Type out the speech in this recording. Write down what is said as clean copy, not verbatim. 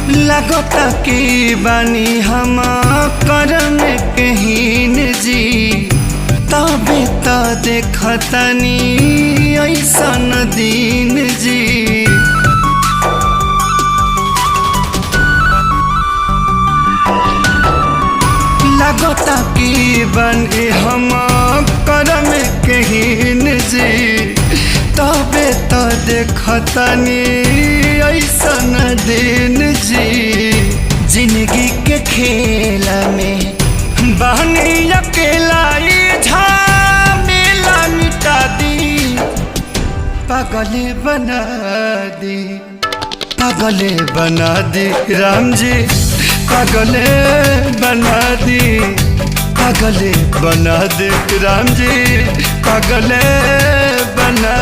लगता कि बानी हम करम कहीन जी, तबे तो देखतनी ऐसन दिन जी। लगता कि बानी हम करम कहीन जी, तबे तो देखतनी ऐसन दिन जी। जिंदगी के खेल में बहनी अकेला झमेला मिटा दी, पागले बना दी, पागले बना दी राम जी, पागले बना दी, पागले बना दी राम जी, पागले बना